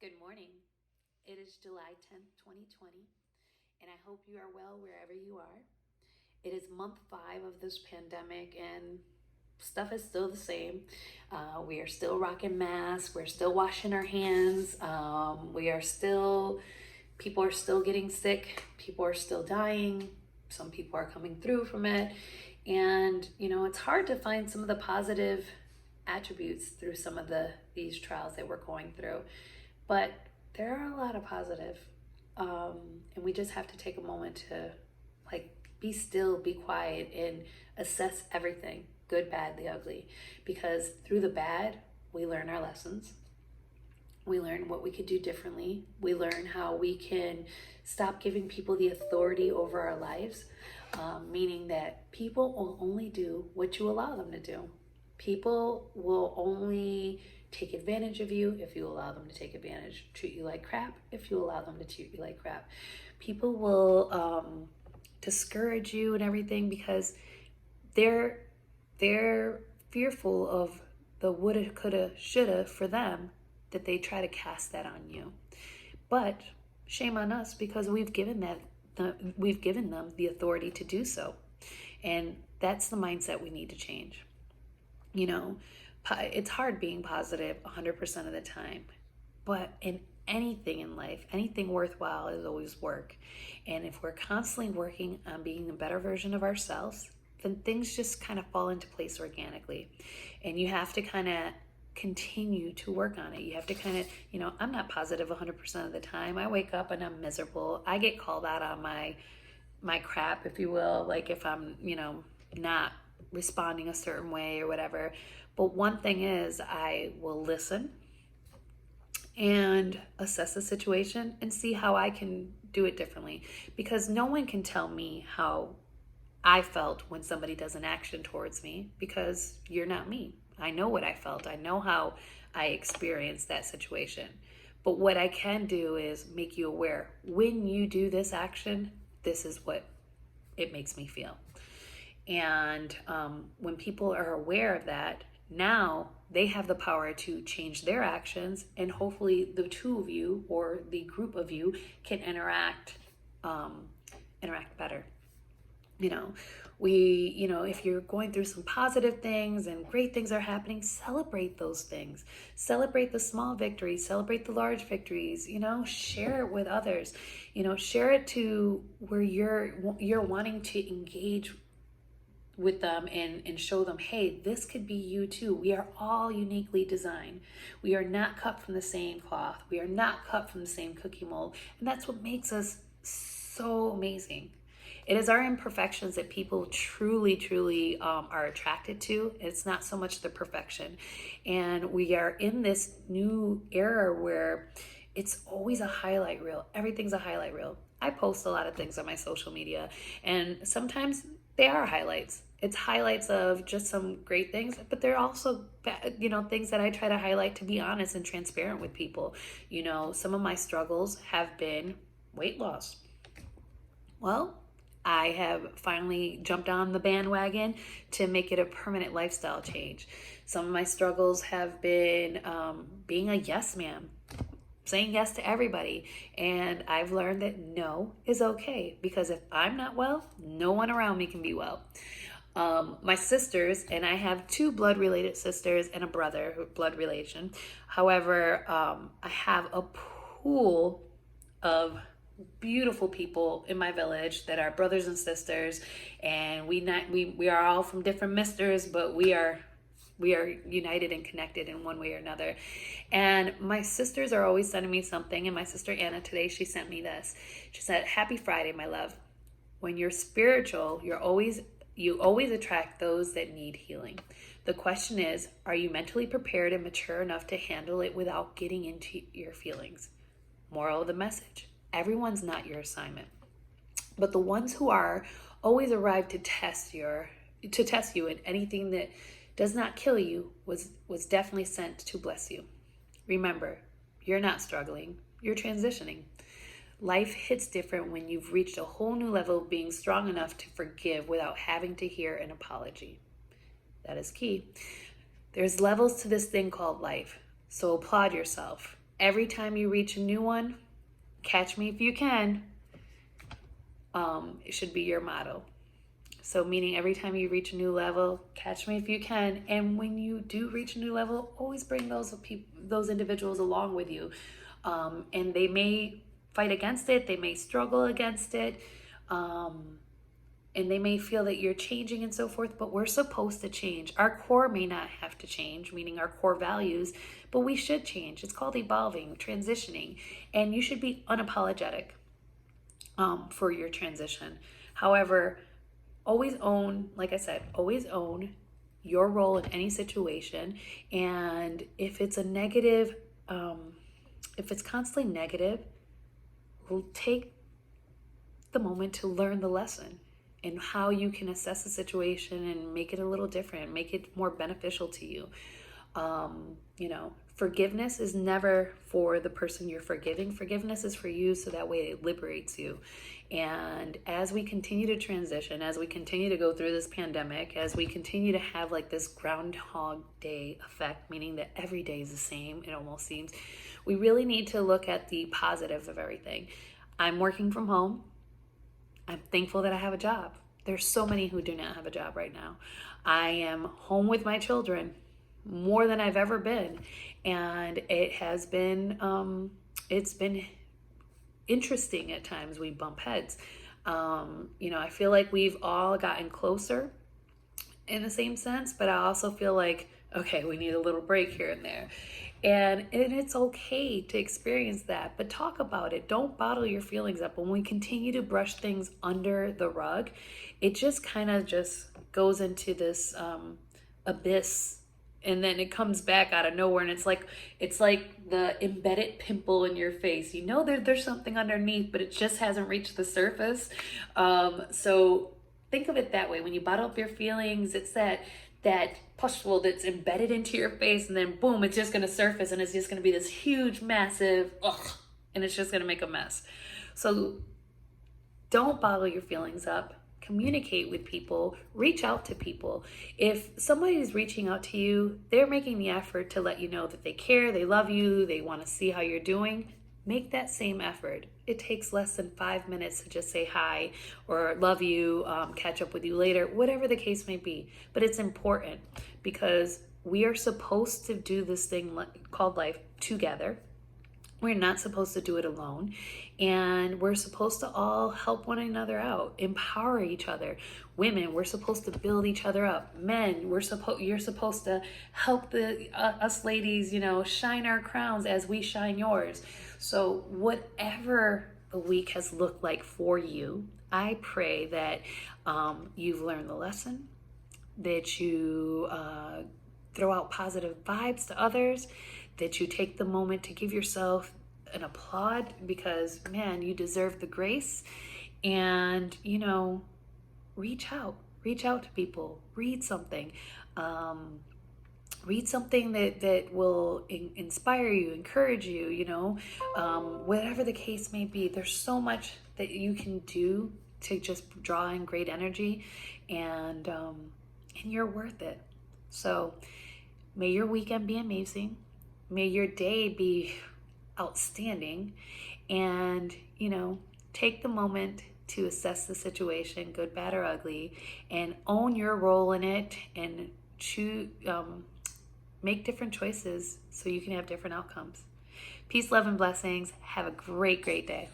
Good morning. It is July 10th, 2020, and I hope you are well wherever you are. It is month 5 of this pandemic, and stuff is still the same. We are still rocking masks, we're still washing our hands, people are still getting sick, people are still dying, some people are coming through from it. And, it's hard to find some of the positive attributes through some of these trials that we're going through. But there are a lot of positive, and we just have to take a moment to be still, be quiet, and assess everything, good, bad, the ugly. Because through the bad, we learn our lessons. We learn what we could do differently. We learn how we can stop giving people the authority over our lives, meaning that people will only do what you allow them to do. People will only take advantage of you if you allow them to take advantage, treat you like crap if you allow them to treat you like crap. People will discourage you and everything because they're fearful of the woulda, coulda, shoulda for them, that they try to cast that on you. But shame on us, because we've given them the authority to do so. And that's the mindset we need to change. It's hard being positive 100% of the time, but in anything in life, anything worthwhile is always work. And if we're constantly working on being a better version of ourselves, then things just kind of fall into place organically. And you have to kind of continue to work on it. You have to kind of, I'm not positive 100% of the time. I wake up and I'm miserable. I get called out on my crap, if you will, like if I'm, not responding a certain way or whatever. But one thing is, I will listen and assess the situation and see how I can do it differently. Because no one can tell me how I felt when somebody does an action towards me, because you're not me. I know what I felt. I know how I experienced that situation. But what I can do is make you aware. When you do this action, this is what it makes me feel. And when people are aware of that, now they have the power to change their actions, and hopefully the two of you or the group of you can interact better. If you're going through some positive things and great things are happening, celebrate those things. Celebrate the small victories, celebrate the large victories, share it with others, share it to where you're wanting to engage with them and show them, hey, this could be you too. We are all uniquely designed. We are not cut from the same cloth. We are not cut from the same cookie mold. And that's what makes us so amazing. It is our imperfections that people truly, truly are attracted to. It's not so much the perfection. And we are in this new era where it's always a highlight reel. Everything's a highlight reel. I post a lot of things on my social media, and sometimes they are highlights. It's highlights of just some great things, but they're also, things that I try to highlight to be honest and transparent with people. Some of my struggles have been weight loss. Well, I have finally jumped on the bandwagon to make it a permanent lifestyle change. Some of my struggles have been being a yes man, saying yes to everybody. And I've learned that no is okay, because if I'm not well, no one around me can be well. My sisters, and I have 2 blood-related sisters and a brother, blood relation. However, I have a pool of beautiful people in my village that are brothers and sisters, and we are all from different misters, but we are united and connected in one way or another. And my sisters are always sending me something. And my sister Anna today, she sent me this. She said, "Happy Friday, my love. When you're spiritual, you always attract those that need healing. The question is, are you mentally prepared and mature enough to handle it without getting into your feelings?" Moral of the message: everyone's not your assignment, but the ones who are always arrive to test you, and anything that does not kill you was definitely sent to bless you. Remember, you're not struggling, you're transitioning. Life hits different when you've reached a whole new level of being strong enough to forgive without having to hear an apology. That is key. There's levels to this thing called life, so applaud yourself. Every time you reach a new one, catch me if you can. It should be your motto. So meaning every time you reach a new level, catch me if you can. And when you do reach a new level, always bring those individuals along with you. And they may fight against it. They may struggle against it. And they may feel that you're changing and so forth, but we're supposed to change. Our core may not have to change, meaning our core values, but we should change. It's called evolving, transitioning, and you should be unapologetic for your transition. However, always own, like I said, always own your role in any situation. And if it's a negative, if it's constantly negative, take the moment to learn the lesson and how you can assess the situation and make it a little different, make it more beneficial to you. Forgiveness is never for the person you're forgiving. Forgiveness is for you, so that way it liberates you. And as we continue to transition, as we continue to go through this pandemic, as we continue to have like this Groundhog Day effect, meaning that every day is the same, it almost seems, we really need to look at the positives of everything. I'm working from home. I'm thankful that I have a job. There's so many who do not have a job right now. I am home with my children more than I've ever been. And it has been, it's been interesting at times. We bump heads. I feel like we've all gotten closer in the same sense, but I also feel like, okay, we need a little break here and there. And it's okay to experience that, but talk about it. Don't bottle your feelings up. When we continue to brush things under the rug, it just kind of just goes into this abyss, and then it comes back out of nowhere, and it's like the embedded pimple in your face. You know there's something underneath, but it just hasn't reached the surface. So think of it that way. When you bottle up your feelings, it's that pustule that's embedded into your face, and then boom, it's just going to surface, and it's just going to be this huge, massive, and it's just going to make a mess. So don't bottle your feelings up. Communicate with people, reach out to people. If somebody is reaching out to you, they're making the effort to let you know that they care, they love you, they want to see how you're doing. Make that same effort. It takes less than 5 minutes to just say hi or love you, catch up with you later, whatever the case may be. But it's important because we are supposed to do this thing called life together. We're not supposed to do it alone. And we're supposed to all help one another out, empower each other. Women, we're supposed to build each other up. Men, you're supposed to help us ladies, shine our crowns as we shine yours. So whatever the week has looked like for you, I pray that you've learned the lesson, that you throw out positive vibes to others, that you take the moment to give yourself an applaud, because man, you deserve the grace. And reach out to people, read something that will inspire you, encourage you, whatever the case may be. There's so much that you can do to just draw in great energy, and you're worth it. So may your weekend be amazing. May your day be outstanding, and take the moment to assess the situation, good, bad, or ugly, and own your role in it, and choose, make different choices so you can have different outcomes. Peace, love, and blessings. Have a great day.